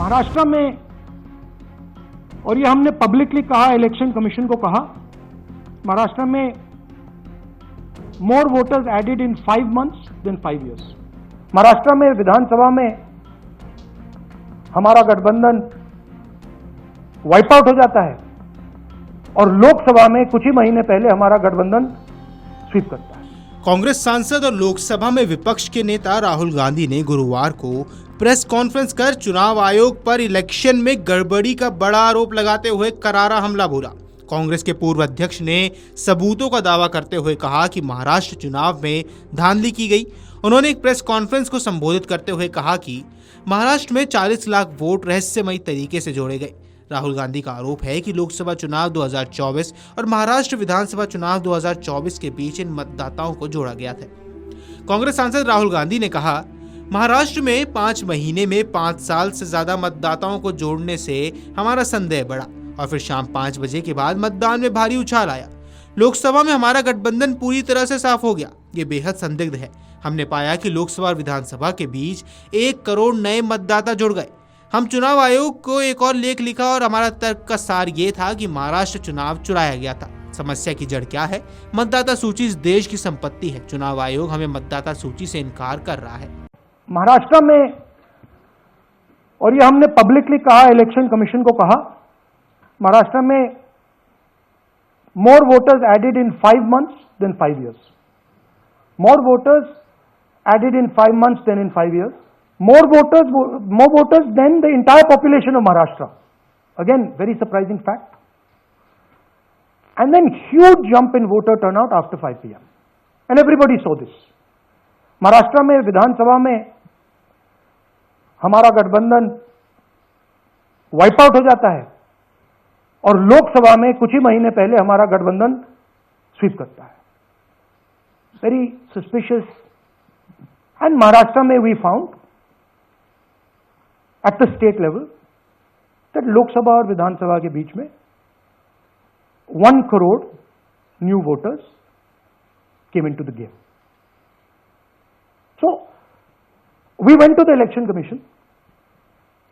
महाराष्ट्र में, और ये हमने पब्लिकली कहा, इलेक्शन कमीशन को कहा, महाराष्ट्र में more voters added in 5 months then 5 years। Maharashtra में विधानसभा में हमारा गठबंधन वाइप आउट हो जाता है और लोकसभा में कुछ ही महीने पहले हमारा गठबंधन स्वीप करता है। कांग्रेस सांसद और लोकसभा में विपक्ष के नेता राहुल गांधी ने गुरुवार को प्रेस कॉन्फ्रेंस कर चुनाव आयोग पर इलेक्शन में गड़बड़ी का बड़ा आरोप लगाते हुए करारा हमला बोला। कांग्रेस के पूर्व अध्यक्ष ने सबूतों का दावा करते हुए कहा कि महाराष्ट्र चुनाव में धांधली की गई। उन्होंने एक प्रेस कॉन्फ्रेंस को संबोधित करते हुए कहा कि महाराष्ट्र में 40 लाख वोट रहस्यमयी तरीके से जोड़े गए। राहुल गांधी का आरोप है कि लोकसभा चुनाव 2024 और महाराष्ट्र विधानसभा चुनाव 2024 के बीच इन मतदाताओं को जोड़ा गया था। कांग्रेस सांसद राहुल गांधी ने कहा, महाराष्ट्र में 5 महीने में 5 साल से ज्यादा मतदाताओं को जोड़ने से हमारा संदेह बढ़ा और फिर शाम 5 बजे के बाद मतदान में भारी उछाल आया। लोकसभा में हमारा गठबंधन पूरी तरह से साफ हो गया। ये बेहद संदिग्ध है। हमने पाया कि लोकसभा और विधानसभा के बीच 1 करोड़ नए मतदाता जुड़ गए। हम चुनाव आयोग को एक और लेख लिखा और हमारा तर्क का सार ये था कि महाराष्ट्र चुनाव चुराया गया था। समस्या की जड़ क्या है? मतदाता सूची इस देश की संपत्ति है। चुनाव आयोग हमें मतदाता सूची से इनकार कर रहा है। महाराष्ट्र में, और ये हमने पब्लिकली कहा, इलेक्शन कमीशन को कहा, महाराष्ट्र में more voters added in 5 months then 5 years। More voters added in 5 months then in 5 years। more voters than the entire population of Maharashtra। Again, very surprising fact। And then huge jump in voter turnout after 5 PM। And everybody saw this। Maharashtra में विधानसभा में हमारा गठबंधन wipe out हो जाता है और लोकसभा में कुछ ही महीने पहले हमारा गठबंधन स्वीप करता है। Very suspicious. एंड महाराष्ट्र में we found at the state level that Lok Sabha और विधानसभा के बीच में 1 crore new voters came into the game। So we went to the election commission।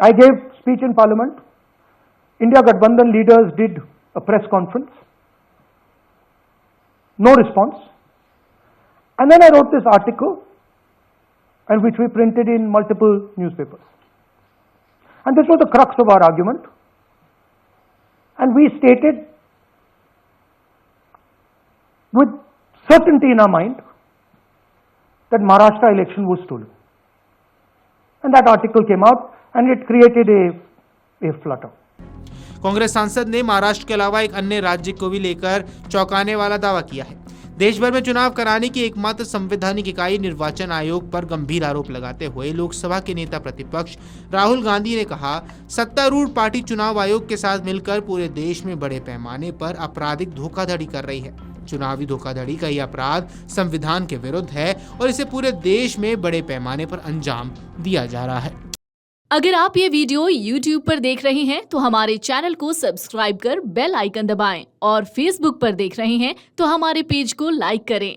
I gave speech in parliament। India Gathbandhan leaders did a press conference। No response। And then I wrote this article, and which we printed in multiple newspapers। And this was the crux of our argument। And we stated with certainty in our mind that Maharashtra election was stolen। And that article came out and it created a flutter। Congress सांसद ने महाराष्ट्र के अलावा एक अन्य राज्य को भी लेकर चौंकाने वाला दावा किया है। देश भर में चुनाव कराने की एकमात्र संवैधानिक इकाई निर्वाचन आयोग पर गंभीर आरोप लगाते हुए लोकसभा के नेता प्रतिपक्ष राहुल गांधी ने कहा, सत्तारूढ़ पार्टी चुनाव आयोग के साथ मिलकर पूरे देश में बड़े पैमाने पर आपराधिक धोखाधड़ी कर रही है। चुनावी धोखाधड़ी का यह अपराध संविधान के विरुद्ध है और इसे पूरे देश में बड़े पैमाने पर अंजाम दिया जा रहा है। अगर आप ये वीडियो YouTube पर देख रहे हैं तो हमारे चैनल को सब्सक्राइब कर बेल आइकन दबाएं और Facebook पर देख रहे हैं तो हमारे पेज को लाइक करें।